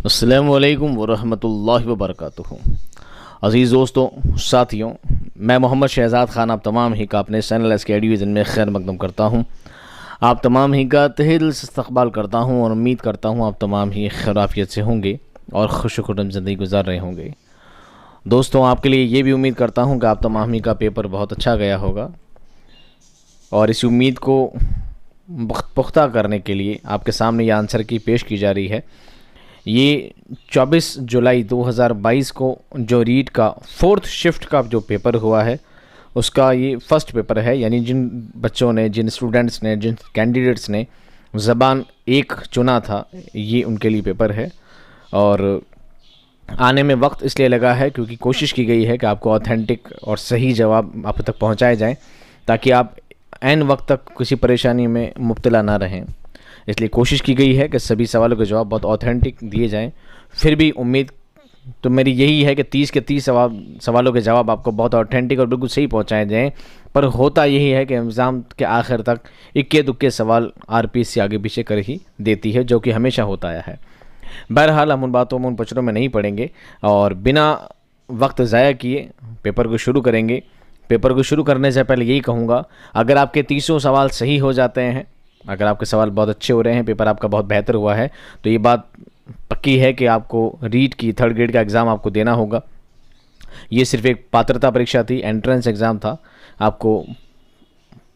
अस्सलामुअलैकुम वरहमतुल्लाहि वबरकातुहू। अज़ीज़ दोस्तों, साथियों, मैं मोहम्मद शहज़ाद ख़ान आप तमाम ही का अपने चैनल एसके एडुविज़न में खैर मकदम करता हूँ। आप तमाम ही का तहे दिल से इस्तक़बाल करता हूँ और उम्मीद करता हूँ आप तमाम ही खैरियत से होंगे और खुश खुर्रम ज़िंदगी गुजार रहे होंगे। दोस्तों, आपके लिए ये भी उम्मीद करता हूँ कि आप तमाम ही का पेपर बहुत अच्छा गया होगा और इस उम्मीद को पुख्ता करने के लिए आपके सामने ये आंसर की पेश की जा रही है। ये 24 जुलाई 2022 को जो रीट का 4th शिफ्ट का जो पेपर हुआ है उसका ये फर्स्ट पेपर है। यानी जिन बच्चों ने, जिन स्टूडेंट्स ने, जिन कैंडिडेट्स ने ज़बान 1 चुना था, ये उनके लिए पेपर है। और आने में वक्त इसलिए लगा है क्योंकि कोशिश की गई है कि आपको ऑथेंटिक और सही जवाब आप तक पहुंचाए जाएं ताकि आप ऐन वक्त तक किसी परेशानी में मुब्तला ना रहें। इसलिए कोशिश की गई है कि सभी सवालों के जवाब बहुत ऑथेंटिक दिए जाएं। फिर भी उम्मीद तो मेरी यही है कि 30 के 30 सवालों के जवाब आपको बहुत ऑथेंटिक और बिल्कुल सही पहुंचाए जाएं। पर होता यही है कि एग्ज़ाम के आखिर तक इक्के दुक्के सवाल आरपीएस से आगे पीछे कर ही देती है, जो कि हमेशा होता आया है। बहरहाल हम उन बातों में, उन पचड़ों में नहीं पड़ेंगे और बिना वक्त ज़ाया किए पेपर को शुरू करेंगे। पेपर को शुरू करने से पहले यही कहूँगा, अगर आपके 30 सवाल सही हो जाते हैं, अगर आपके सवाल बहुत अच्छे हो रहे हैं, पेपर आपका बहुत बेहतर हुआ है, तो ये बात पक्की है कि आपको रीट की 3rd ग्रेड का एग्ज़ाम आपको देना होगा। ये सिर्फ एक पात्रता परीक्षा थी, एंट्रेंस एग्ज़ाम था। आपको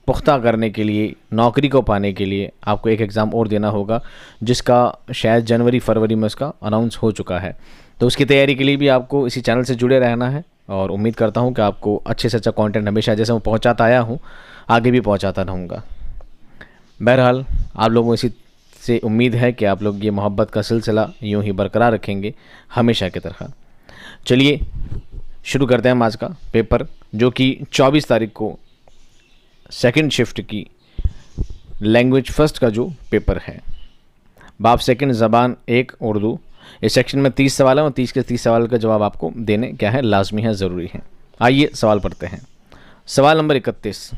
पुख्ता करने के लिए, नौकरी को पाने के लिए आपको एक एग्ज़ाम और देना होगा, जिसका शायद जनवरी फरवरी में उसका अनाउंस हो चुका है। तो उसकी तैयारी के लिए भी आपको इसी चैनल से जुड़े रहना है और उम्मीद करता हूँ कि आपको अच्छे से अच्छा कंटेंट हमेशा जैसे मैं पहुँचाता आया हूँ आगे भी पहुँचाता रहूँगा। बहरहाल आप लोगों इसी से उम्मीद है कि आप लोग ये मोहब्बत का सिलसिला यूं ही बरकरार रखेंगे हमेशा की तरह। चलिए शुरू करते हैं हम आज का पेपर, जो कि 24 तारीख को 2nd शिफ्ट की लैंग्वेज फर्स्ट का जो पेपर है, बाब 2 ज़बान 1 उर्दू। इस सेक्शन में 30 सवाल हैं और 30 के 30 सवाल का जवाब आपको देने क्या है, लाजमी है, ज़रूरी है। आइए सवाल पढ़ते हैं। सवाल नंबर 31,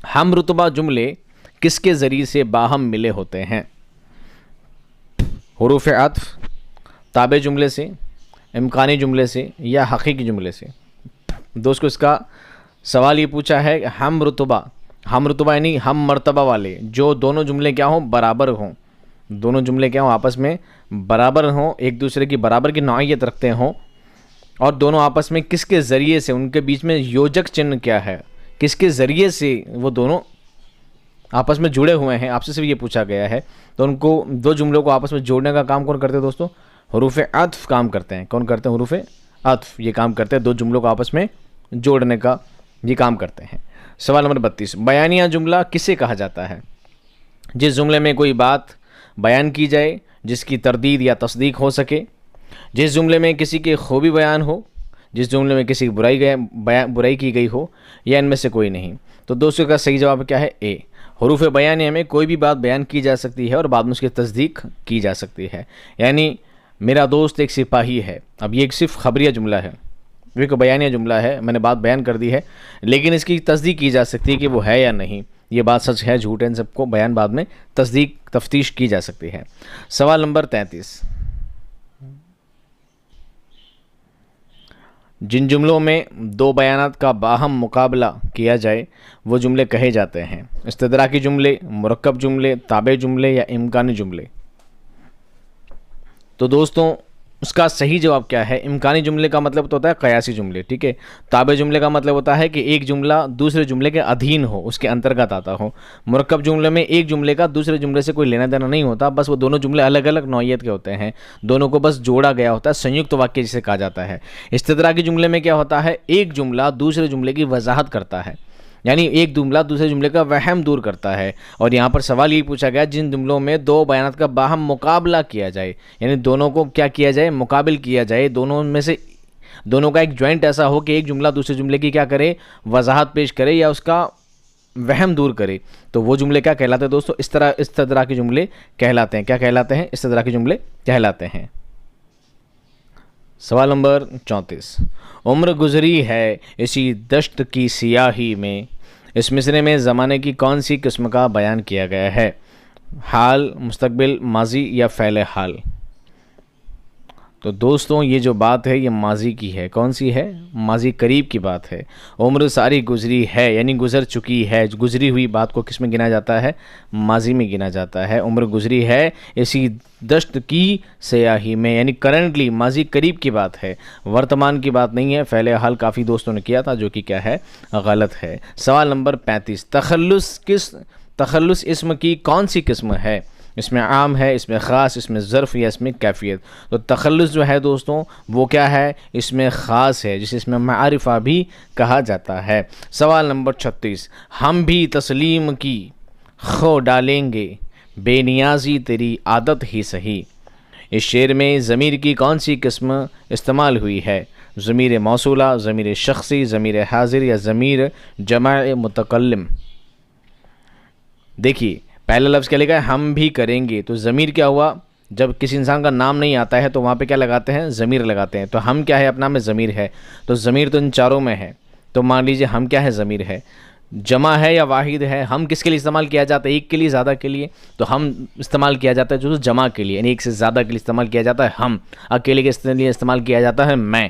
हम रुतबा जुमले किसके ज़रिए से बाहम मिले होते हैं? हुरूफ अत्फ़, ताबे जुमले से, इम्कानी जुमले से या हकीकी जुमले से? दोस्तों, इसका सवाल ये पूछा है कि हम रुतबा यानी हम मर्तबा वाले, जो दोनों जुमले क्या हों, बराबर हों। दोनों जुमले क्या हों, आपस में बराबर हों, एक दूसरे की बराबर की नौइयत रखते हों, और दोनों आपस में किसके ज़रिए से, उनके बीच में योजक चिन्ह क्या है, किसके ज़रिए से वो दोनों आपस में जुड़े हुए हैं, आपसे सिर्फ ये पूछा गया है। तो उनको, दो जुमलों को आपस में जोड़ने का काम कौन करते हैं दोस्तों? हुरूफ अत्फ़ काम करते हैं। कौन करते हैं? हुरूफ अत्फ़ ये काम करते हैं, दो जुमलों को आपस में जोड़ने का ये काम करते हैं। सवाल नंबर 32, बयानिया जुमला किसे कहा जाता है? जिस जुमले में कोई बात बयान की जाए जिसकी तरदीद या तस्दीक हो सके, जिस जुमले में किसी की खूबी बयान हो, जिस जुमले में किसी की बुराई की गई हो, या इनमें से कोई नहीं। तो दोस्तों का सही जवाब क्या है? ए। हुरूफ बयानिया में कोई भी बात बयान की जा सकती है और बाद में उसकी तस्दीक की जा सकती है। यानी मेरा दोस्त एक सिपाही है, अब ये एक सिर्फ खबरिया जुमला है, ये एक बयानिया जुमला है, मैंने बात बयान कर दी है, लेकिन इसकी तस्दीक की जा सकती है कि वो है या नहीं, ये बात सच है झूठ है, इन सबको बयान बाद में तफ्तीश की जा सकती है। सवाल नंबर 33, जिन जुमलों में दो बयानात का बाहम मुकाबला किया जाए वो जुमले कहे जाते हैं? इस्तदराकी जुमले, मुरक्कब जुमले, ताबे जुमले या इम्कानी जुमले? तो दोस्तों उसका सही जवाब क्या है? इम्कानी जुमले का मतलब तो होता है कयासी जुमले, ठीक है। ताबे जुमले का मतलब होता है कि एक जुमला दूसरे जुमले के अधीन हो, उसके अंतर्गत आता हो। मुरक्कब जुमले में एक जुमले का दूसरे जुमले से कोई लेना देना नहीं होता, बस वो दोनों जुमले अलग अलग नौइयत के होते हैं, दोनों को बस जोड़ा गया होता है, संयुक्त वाक्य जिसे कहा जाता है। इस्तदराकी जुमले में क्या होता है? एक जुमला दूसरे जुमले की वजाहत करता है, यानी एक जुमला दूसरे जुमले का वहम दूर करता है। और यहाँ पर सवाल ये पूछा गया, जिन जुमलों में दो बयानात का बाहम मुकाबला किया जाए, यानी दोनों को क्या किया जाए? मुकाबिल किया जाए, दोनों में से दोनों का एक जॉइंट ऐसा हो कि एक जुमला दूसरे जुमले की क्या करे? वजाहत पेश करे या उसका वहम दूर करे। तो वो जुमले क्या कहलाते हैं दोस्तों? इस्तदराकी जुमले कहलाते हैं। क्या कहलाते हैं? इस्तदराकी जुमले कहलाते हैं। सवाल नंबर 34, उम्र गुजरी है इसी दश्त की सियाही में, इस मिसरे में ज़माने की कौन सी किस्म का बयान किया गया है? हाल, मुस्तकबिल, माजी या फ़ेल हाल? तो दोस्तों ये जो बात है ये माजी की है। कौन सी है? माजी करीब की बात है। उम्र सारी गुजरी है यानी गुजर चुकी है। गुजरी हुई बात को किस में गिना जाता है? माजी में गिना जाता है। उम्र गुजरी है इसी दश्त की स्याही में, यानी करंटली, माजी करीब की बात है, वर्तमान की बात नहीं है। पहले हल काफ़ी दोस्तों ने किया था जो कि क्या है? गलत है। सवाल नंबर 35, तखल्लुस इस्म की कौन सी किस्म है? इसमें आम है, इसमें ख़ास, इसमें ज़र्फ़ या इसमें कैफ़ियत। तो तखल्लुस जो है दोस्तों वो क्या है? इसमें ख़ास है, जिसे इसमें मारिफा भी कहा जाता है। सवाल नंबर 36, हम भी तस्लीम की खो डालेंगे, बेनियाजी तेरी आदत ही सही। इस शेर में ज़मीर की कौन सी किस्म इस्तेमाल हुई है? ज़मीर मौसूला, ज़मीर शख्सी, ज़मीर हाजिर या ज़मीर जमाए मुतकल्लिम। देखिए पहला लफ्ज़ क्या लिखा है? हम भी करेंगे। तो ज़मीर क्या हुआ? जब किसी इंसान का नाम नहीं आता है तो वहाँ पे क्या लगाते हैं? ज़मीर लगाते हैं। तो हम क्या है? अपना में ज़मीर है, तो ज़मीर तो इन चारों में है। तो मान लीजिए हम क्या है? ज़मीर है। जमा है या वाहिद है? हम किसके लिए इस्तेमाल किया जाता है? एक के लिए, ज़्यादा के लिए? तो हम इस्तेमाल किया जाता है जो जमा के लिए, यानी एक से ज़्यादा के लिए इस्तेमाल किया जाता है हम। अकेले के लिए इस्तेमाल किया जाता है मैं।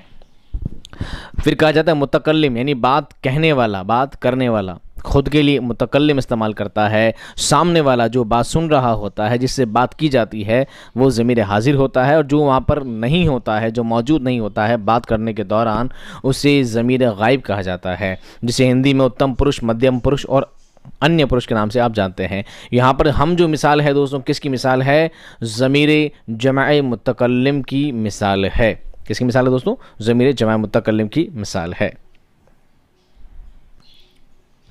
फिर कहा जाता है मुतकल्लिम, यानी बात कहने वाला, बात करने वाला। खुद के लिए मुतकल्लिम इस्तेमाल करता है। सामने वाला जो बात सुन रहा होता है, जिससे बात की जाती है, वो ज़मीर हाजिर होता है। और जो वहाँ पर नहीं होता है, जो मौजूद नहीं होता है बात करने के दौरान, उसे ज़मीर गायब कहा जाता है, जिसे हिंदी में उत्तम पुरुष, मध्यम पुरुष और अन्य पुरुष के नाम से आप जानते हैं। यहाँ पर हम जो मिसाल है दोस्तों, किसकी मिसाल है? ज़मीर जमाए मुतकल्लिम की मिसाल है। किसकी मिसाल है दोस्तों? ज़मीर जमाए मुतकल्लिम की मिसाल है।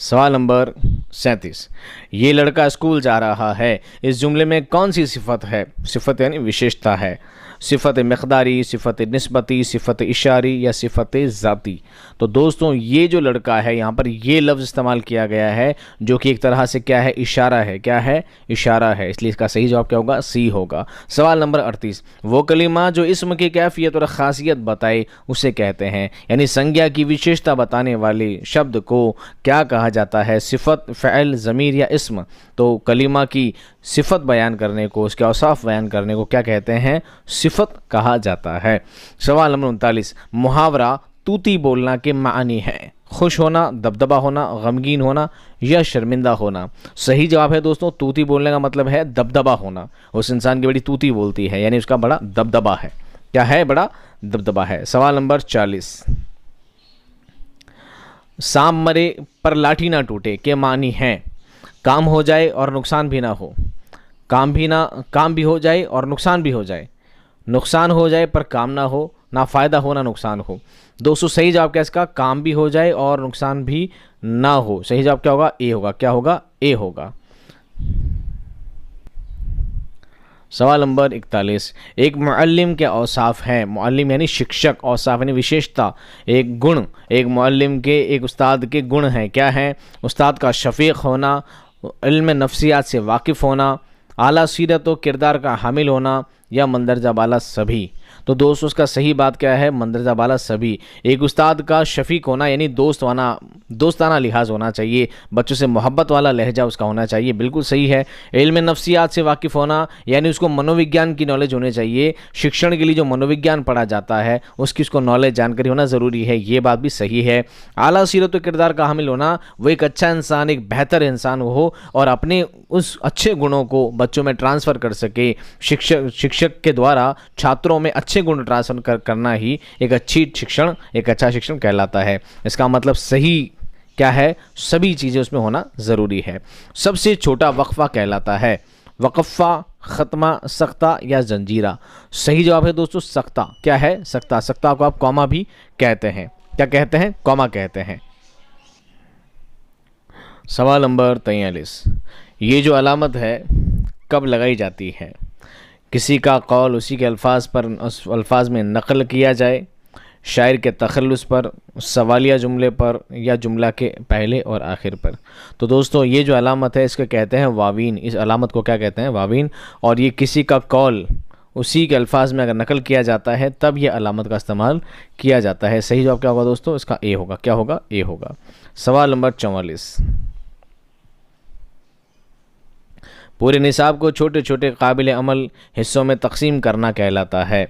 सवाल नंबर 37, ये लड़का स्कूल जा रहा है, इस जुमले में कौन सी सिफत है? सिफत यानी विशेषता है। सिफत मक़दारी, सिफत निस्बती, सिफत इशारी या सिफत ज़ाती। तो दोस्तों ये जो लड़का है, यहाँ पर ये लफ्ज़ इस्तेमाल किया गया है जो कि एक तरह से क्या है? इशारा है। क्या है? इशारा है। इसलिए इसका सही जवाब क्या होगा? सी होगा। सवाल नंबर 38, वो कलिमा जो इस्म की कैफियत और ख़ासियत बताए उसे कहते हैं, यानी संज्ञा की विशेषता बताने वाले शब्द को क्या कहा जाता है? सिफत, फ़इल, ज़मीर या इस्म। तो कलिमा की सिफत बयान करने को, उसके औसाफ बयान करने को क्या कहते हैं? सिफत कहा जाता है। सवाल नंबर 39, मुहावरा तूती बोलना के मानी हैं? खुश होना, दबदबा होना, गमगीन होना या शर्मिंदा होना। सही जवाब है दोस्तों, तूती बोलने का मतलब है दबदबा होना। उस इंसान की बड़ी तूती बोलती है, यानी उसका बड़ा दबदबा है। क्या है? बड़ा दबदबा है। सवाल नंबर 40, सांप मरे पर लाठी ना टूटे के मानी हैं? काम हो जाए और नुकसान भी ना हो, काम भी हो जाए और नुकसान भी हो जाए, नुकसान हो जाए पर काम ना हो, ना फ़ायदा हो ना नुकसान हो। दोस्तों सही जवाब क्या है इसका? काम भी हो जाए और नुकसान भी ना हो। सही जवाब क्या होगा? ए होगा। क्या होगा? ए होगा। सवाल नंबर 41, एक मुअल्लिम के औसाफ हैं? मुअल्लिम यानी शिक्षक, औसाफ यानी विशेषता, एक गुण। एक मुअल्लिम के, एक उस्ताद के गुण हैं। क्या हैं? उस्ताद का शफ़ीक़ होना, इल्म नफ्सियात से वाकिफ़ होना, आला सीरत व किरदार का हामिल होना या मंदरजा बाला सभी। तो दोस्तों उसका सही बात क्या है? मंदरजा बाला सभी। एक उस्ताद का शफ़ीक होना यानी दोस्ताना लिहाज होना चाहिए, बच्चों से मोहब्बत वाला लहजा उसका होना चाहिए, बिल्कुल सही है। इल्म नफ्सियात से वाकिफ़ होना यानी उसको मनोविज्ञान की नॉलेज होनी चाहिए। शिक्षण के लिए जो मनोविज्ञान पढ़ा जाता है उसकी उसको नॉलेज, जानकारी होना ज़रूरी है, ये बात भी सही है। आला सीरत व किरदार का हामिल होना, वो एक अच्छा इंसान, एक बेहतर इंसान हो और अपने उस अच्छे गुणों को बच्चों में ट्रांसफ़र कर सके। शिक्षक के द्वारा छात्रों में अच्छे गुण ट्रांसफर करना ही एक अच्छा शिक्षण कहलाता है। इसका मतलब सही क्या है? सभी चीज़ें उसमें होना ज़रूरी है। सबसे छोटा वक्फा कहलाता है वक़फ़ा, ख़त्मा, सख्ता या जंजीरा। सही जवाब है दोस्तों सख्ता। क्या है? सख्ता। सख्ता को आप कॉमा भी कहते हैं। क्या कहते हैं? कॉमा कहते हैं। सवाल नंबर 43, ये जो अलामत है कब लगाई जाती है? किसी का कौल उसी के उस अल्फाज में नकल किया जाए, शायर के तखल्लुस पर, सवालिया जुमले पर या जुमला के पहले और आखिर पर। तो दोस्तों ये जो अलामत है इसको कहते हैं वावीन। इस अलामत को क्या कहते हैं? वावीन। और ये किसी का कौल उसी के अल्फाज में अगर नकल किया जाता है तब ये अलामत का इस्तेमाल किया जाता है। सही जवाब क्या होगा दोस्तों? इसका ए होगा। क्या होगा? ए होगा। सवाल नंबर 44, पूरे निसाब को छोटे छोटे काबिल अमल हिस्सों में तकसीम करना कहलाता है।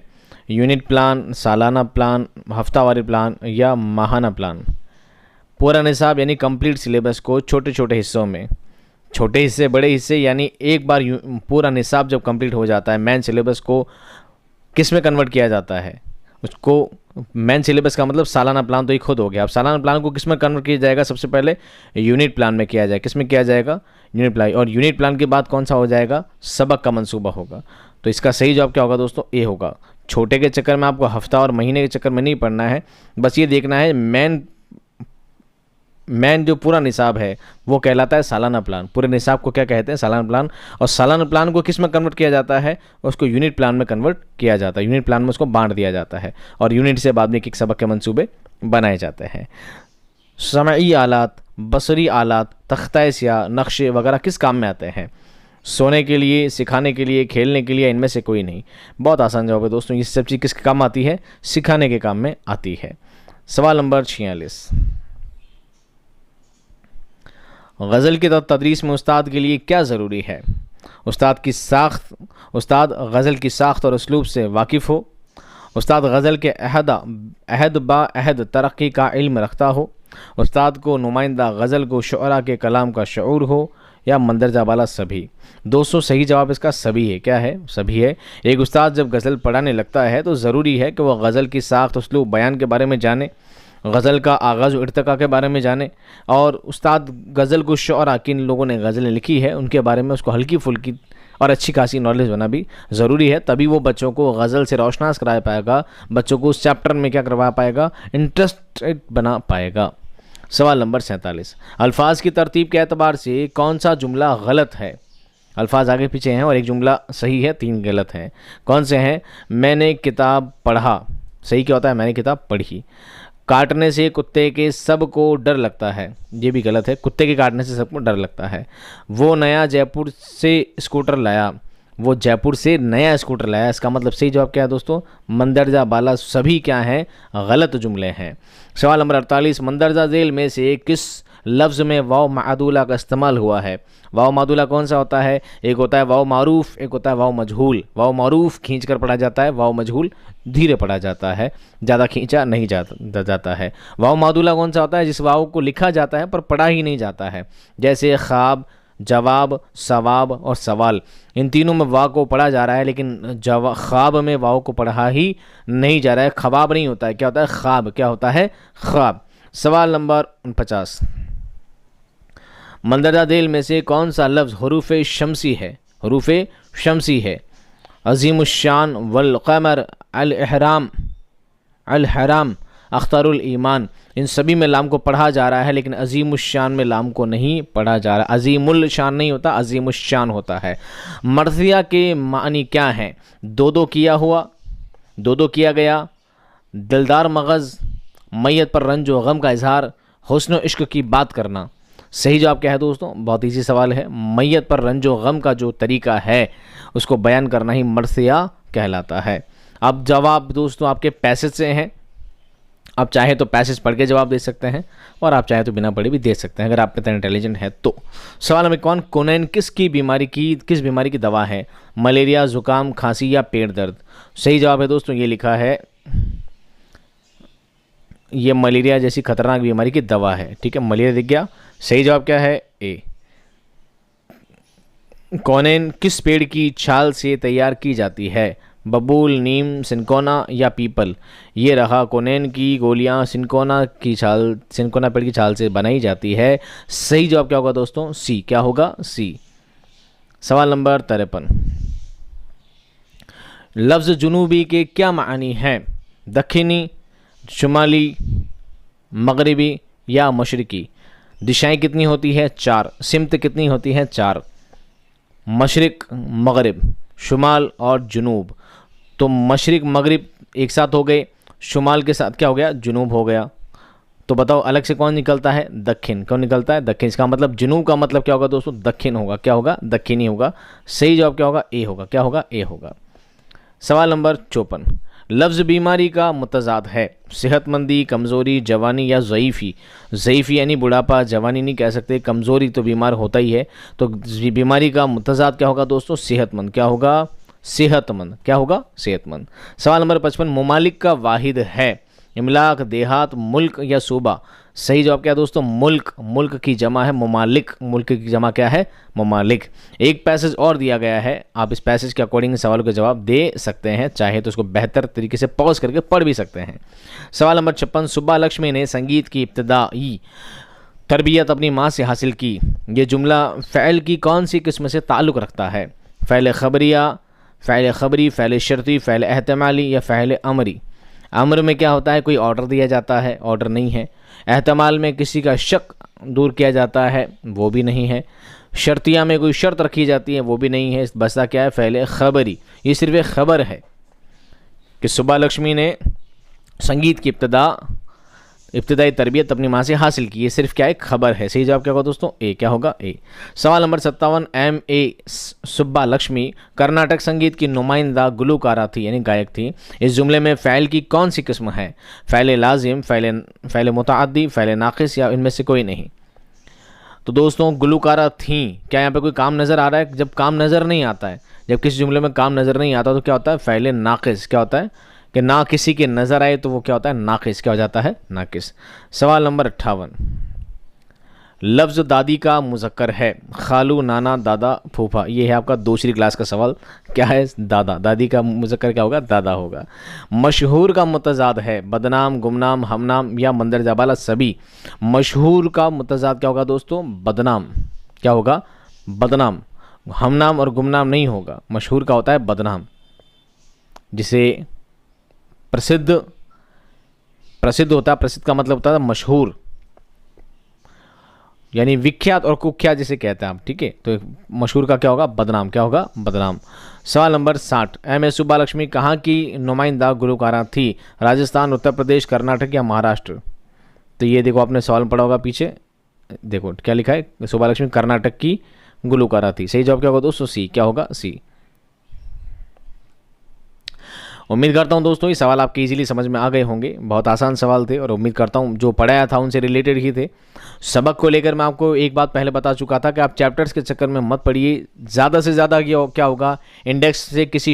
यूनिट प्लान, सालाना प्लान, हफ्तावारी प्लान या माहाना प्लान। पूरा निसाब यानी कंप्लीट सिलेबस को छोटे छोटे हिस्सों में, छोटे हिस्से बड़े हिस्से, यानी एक बार पूरा निसाब जब कंप्लीट हो जाता है, मेन सिलेबस को किस में कन्वर्ट किया जाता है, उसको मेन सिलेबस का मतलब सालाना प्लान तो एक खुद हो गया। अब सालाना प्लान को किस में कन्वर्ट किया जाएगा, सबसे पहले यूनिट प्लान में किया जाएगा। किस में किया जाएगा, यूनिट प्लान। और यूनिट प्लान के बाद कौन सा हो जाएगा, सबक का मंसूबा होगा। तो इसका सही जवाब क्या होगा दोस्तों, ए होगा। छोटे के चक्कर में आपको हफ्ता और महीने के चक्कर में नहीं पढ़ना है, बस ये देखना है मेन जो पूरा निसाब है वो कहलाता है सालाना प्लान। पूरे निसाब को क्या कहते हैं, सालाना प्लान। और सालाना प्लान को किस में कन्वर्ट किया जाता है, उसको यूनिट प्लान में कन्वर्ट किया जाता है। यूनिट प्लान में उसको बांट दिया जाता है और यूनिट से बाद में एक सबक के मंसूबे बनाए जाते हैं। समई आलात, बसरी आलात, तख्ता स्याह, नक्शे वगैरह किस काम में आते हैं, सोने के लिए, सिखाने के लिए, खेलने के लिए, इनमें से कोई नहीं। बहुत आसान जवाब है दोस्तों, ये सब चीज़ किसके काम आती है, सिखाने के काम में आती है। सवाल नंबर 46, गज़ल की तदरीस में उस्ताद के लिए क्या ज़रूरी है। उस्ताद उस्ताद गज़ल की साख्त और उसलूब से वाकिफ़ हो, उस्ताद गज़ल के अहद बा अहद तरक्की का इल्म रखता हो, उस्ताद को नुमाइंदा गज़ल को शुअरा के कलाम का शऊर हो, या मंदरजा वाला सभी। दोस्तों सही जवाब इसका सभी है। क्या है, सभी है। एक उस्ताद जब गज़ल पढ़ाने लगता है तो ज़रूरी है कि वह गज़ल की साख्त, उसलूब, बयान के बारे में जाने, गज़ल का आगाज़ और इर्तिका के बारे में जाने, और उस्ताद गज़ल को शुअरा, किन लोगों ने गज़लें लिखी है उनके बारे में उसको हल्की फुल्की और अच्छी खासी नॉलेज होना भी ज़रूरी है। तभी वो बच्चों को गज़ल से रोशनास करा पाएगा, बच्चों को उस चैप्टर में क्या करवा पाएगा, इंटरेस्टेड बना पाएगा। सवाल नंबर 47, अल्फाज की तरतीब के एतबार से कौन सा जुमला गलत है। अल्फाज आगे पीछे हैं और एक जुमला सही है, 3 गलत हैं। कौन से हैं, मैंने किताब पढ़ा, सही क्या होता है, मैंने किताब पढ़ी। काटने से कुत्ते के सबको डर लगता है, ये भी गलत है, कुत्ते के काटने से सबको डर लगता है। वो नया जयपुर से स्कूटर लाया, वो जयपुर से नया स्कूटर लाया, इसका मतलब सही जवाब क्या है दोस्तों, मंदरजा बाला सभी क्या हैं, गलत जुमले हैं। सवाल नंबर 48, मंदरजा झेल में से किस लफ्ज़ में वाव मादूला का इस्तेमाल हुआ है। वाव मादूला कौन सा होता है, एक होता है वाव मारूफ, एक होता है वाव मजहूल। वाव मारूफ खींच कर पढ़ा जाता है, वाव मजहूल धीरे पढ़ा जाता है, ज़्यादा खींचा नहीं जाता है। वाव मादूला कौन सा होता है, जिस वाव को लिखा जाता है पर पढ़ा ही नहीं जाता है, जैसे ख्वाब, जवाब, सवाब और सवाल। इन तीनों में वाव को पढ़ा जा रहा है, लेकिन ख्वाब में वाव को पढ़ा ही नहीं जा रहा है, ख्वाब नहीं होता है, क्या होता है, ख्वाब। क्या होता है, ख्वाब। सवाल नंबर 49, मंदरजा झेल में से कौन सा लफ्ज़ हरूफ शमसी है। हरूफ शमसी है, अज़ीमुश्शान, वल क़मर, अल इहराम, अल हराम, अख्तरुल ईमान। इन सभी में लाम को पढ़ा जा रहा है, लेकिन अज़ीमुश्शान में लाम को नहीं पढ़ा जा रहा। अज़ीमुल शान नहीं होता, अज़ीमुश्शान होता है। मर्ज़िया के मानी क्या हैं, दो दो किया हुआ, दो दो किया गया, दिलदार मगज़, मैयत पर रंज व गम का इजहार, हुस्न व इश्क की बात करना। सही जवाब क्या है दोस्तों, बहुत ईजी सवाल है। मैयत पर रंज व गम का जो तरीका है उसको बयान करना ही मर्सिया कहलाता है। अब जवाब दोस्तों आपके पैसेज से हैं, आप चाहे तो पैसेज पढ़ के जवाब दे सकते हैं और आप चाहे तो बिना पढ़े भी दे सकते हैं, अगर आप इतना इंटेलिजेंट है तो। सवाल नंबर 51, कोनेन किस बीमारी की दवा है, मलेरिया, ज़ुकाम, खांसी या पेट दर्द। सही जवाब है दोस्तों, ये लिखा है, ये मलेरिया जैसी खतरनाक बीमारी की दवा है। ठीक है, मलेरिया दिख गया। सही जवाब क्या है, ए। कोनेन किस पेड़ की छाल से तैयार की जाती है, बबूल, नीम, सिनकोना या पीपल। ये रहा, कोनेन की गोलियां सिनकोना पेड़ की छाल से बनाई जाती है। सही जवाब क्या होगा दोस्तों, सी। क्या होगा, सी। सवाल नंबर 53, लफ्ज़ जुनूबी के क्या मानी हैं, दक्षिणी, शुमाली, मगरिबी या मशरिकी। दिशाएं कितनी होती है, 4। सिमत कितनी होती है, 4। मशरिक, मगरिब, शुमाल और जुनूब। तो मशरिक मगरिब एक साथ हो गए, शुमाल के साथ क्या हो गया, जुनूब हो गया। तो बताओ अलग से कौन निकलता है, दक्षिण। कौन निकलता है, दक्षिण। इसका मतलब जुनूब का मतलब क्या होगा दोस्तों, दक्षिण होगा। क्या होगा, दक्षिणी होगा। सही जवाब क्या होगा, ए होगा। क्या होगा, ए होगा। सवाल नंबर 54, लफ्ज़ बीमारी का मुतज़ाद है, सेहतमंदी, कमज़ोरी, जवानी या ज़ईफ़ी। ज़ईफ़ी यानी बुढ़ापा, जवानी नहीं कह सकते, कमज़ोरी तो बीमार होता ही है। तो बीमारी का मुतज़ाद क्या होगा दोस्तों, सेहतमंद। क्या होगा, सेहतमंद। क्या होगा? सेहतमंद। सवाल नंबर 55, ममालिक का वाहिद है। इमलाक, देहात, मुल्क या सूबा? सही जवाब क्या है दोस्तों? मुल्क। मुल्क की जमा है ममालिक। मुल्क की जमा क्या है? ममालिक। एक पैसेज और दिया गया है, आप इस पैसेज के अकॉर्डिंग सवाल का जवाब दे सकते हैं, चाहे तो उसको बेहतर तरीके से पॉज करके पढ़ भी सकते हैं। सवाल नंबर 56, सुब्बा लक्ष्मी ने संगीत की इब्तदाई तरबियत अपनी माँ से हासिल की। ये जुमला फ़ैल की कौन सी किस्म से ताल्लुक़ रखता है? फ़ैल ख़बरिया, फ़ैल ख़बरी, फ़ैल शर्ती, फ़ैल एहतमाली या फ़ैल अमरी? अमर में क्या होता है? कोई ऑर्डर दिया जाता है, ऑर्डर नहीं है। एहतमाल में किसी का शक दूर किया जाता है, वो भी नहीं है। शर्तिया में कोई शर्त रखी जाती है, वो भी नहीं है। बसा क्या है? फ़ैल ख़बरी। ये सिर्फ एक ख़बर है कि सुब्बा लक्ष्मी ने संगीत की इब्तदाई तरबियत अपनी माँ से हासिल की। ये सिर्फ क्या है? खबर है। सही जवाब क्या होगा दोस्तों? ए। क्या होगा? ए। सवाल नंबर 57, M.A. सुब्बा लक्ष्मी कर्नाटक संगीत की नुमाइंदा गुलकारा थी, यानी गायक थी। इस जुमले में फ़ैल की कौन सी किस्म है? फ़ैल लाजिम, फ़ैल मुतअद्दी, फ़ैल नाक़िस या इनमें से कोई नहीं? तो दोस्तों गुलकारा थी, क्या यहाँ पे कोई काम नज़र आ रहा है? जब काम नज़र नहीं आता है, जब किसी जुमले में काम नज़र नहीं आता तो क्या होता है? फ़ैल नाक़िस। क्या होता है? कि ना किसी के नज़र आए तो वो क्या होता है? नाक़िस। क्या हो जाता है? नाक़िस। सवाल नंबर 58, लफ्ज़ दादी का मुज़क्कर है। खालू, नाना, दादा, फूफा? ये है आपका दूसरी क्लास का सवाल। क्या है? दादा। दादी का मुज़क्कर क्या होगा? दादा होगा। मशहूर का मुतज़ाद है। बदनाम, गुमनाम, हमनाम या मंदरजा बाला? सभी। मशहूर का मुतज़ाद क्या होगा दोस्तों? बदनाम। क्या होगा? बदनाम। हमनाम और गुमनाम नहीं होगा, मशहूर का होता है बदनाम, जिसे प्रसिद्ध होता है। प्रसिद्ध का मतलब होता है मशहूर, यानी विख्यात और कुख्यात जिसे कहते हैं आप, ठीक है। तो मशहूर का क्या होगा? बदनाम। क्या होगा? बदनाम। सवाल नंबर 60, M.A. सुब्बा लक्ष्मी कहाँ की नुमाइंदा गुलकारा थी? राजस्थान, उत्तर प्रदेश, कर्नाटक या महाराष्ट्र? तो ये देखो, आपने सवाल पढ़ा होगा पीछे, देखो क्या लिखा है, सुब्बा लक्ष्मी कर्नाटक की गुलकारा थी। सही जवाब क्या होगा दोस्तों? सी। क्या होगा? सी। उम्मीद करता हूं दोस्तों ये सवाल आपके इजीली समझ में आ गए होंगे। बहुत आसान सवाल थे और उम्मीद करता हूं जो पढ़ाया था उनसे रिलेटेड ही थे। सबक को लेकर मैं आपको एक बात पहले बता चुका था कि आप चैप्टर्स के चक्कर में मत पढ़िए। ज़्यादा से ज़्यादा क्या होगा, इंडेक्स से किसी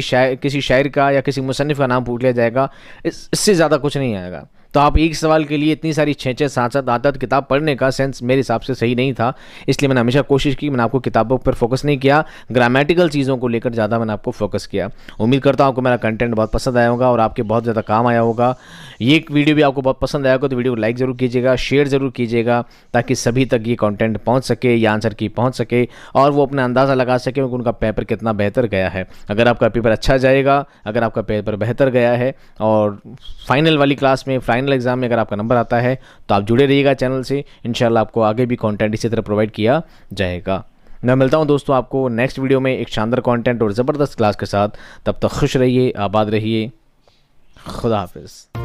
शायर का या किसी मुसन्निफ़ का नाम पूछ लिया जाएगा, इससे ज़्यादा कुछ नहीं आएगा। तो आप एक सवाल के लिए इतनी सारी 6-6, 7-7, 8-8 किताब पढ़ने का सेंस मेरे हिसाब से सही नहीं था। इसलिए मैंने हमेशा कोशिश की, मैंने आपको किताबों पर फोकस नहीं किया, ग्रामेटिकल चीज़ों को लेकर ज़्यादा मैंने आपको फोकस किया। उम्मीद करता हूँ आपको मेरा कंटेंट बहुत पसंद आया होगा और आपके बहुत ज़्यादा काम आया होगा। ये वीडियो भी आपको बहुत पसंद आया होगा तो वीडियो को लाइक ज़रूर कीजिएगा, शेयर ज़रूर कीजिएगा, ताकि सभी तक ये कंटेंट पहुँच सके, ये आंसर की पहुँच सके और वो अपना अंदाज़ा लगा सके कि उनका पेपर कितना बेहतर गया है। अगर आपका पेपर अच्छा जाएगा, अगर आपका पेपर बेहतर गया है और फाइनल वाली क्लास में, फाइनल एग्जाम में अगर आपका नंबर आता है तो आप जुड़े रहिएगा चैनल से। इंशाल्लाह आपको आगे भी कंटेंट इसी तरह प्रोवाइड किया जाएगा। मैं मिलता हूं दोस्तों आपको नेक्स्ट वीडियो में एक शानदार कंटेंट और ज़बरदस्त क्लास के साथ। तब तक खुश रहिए, आबाद रहिए। खुदा हाफिज़।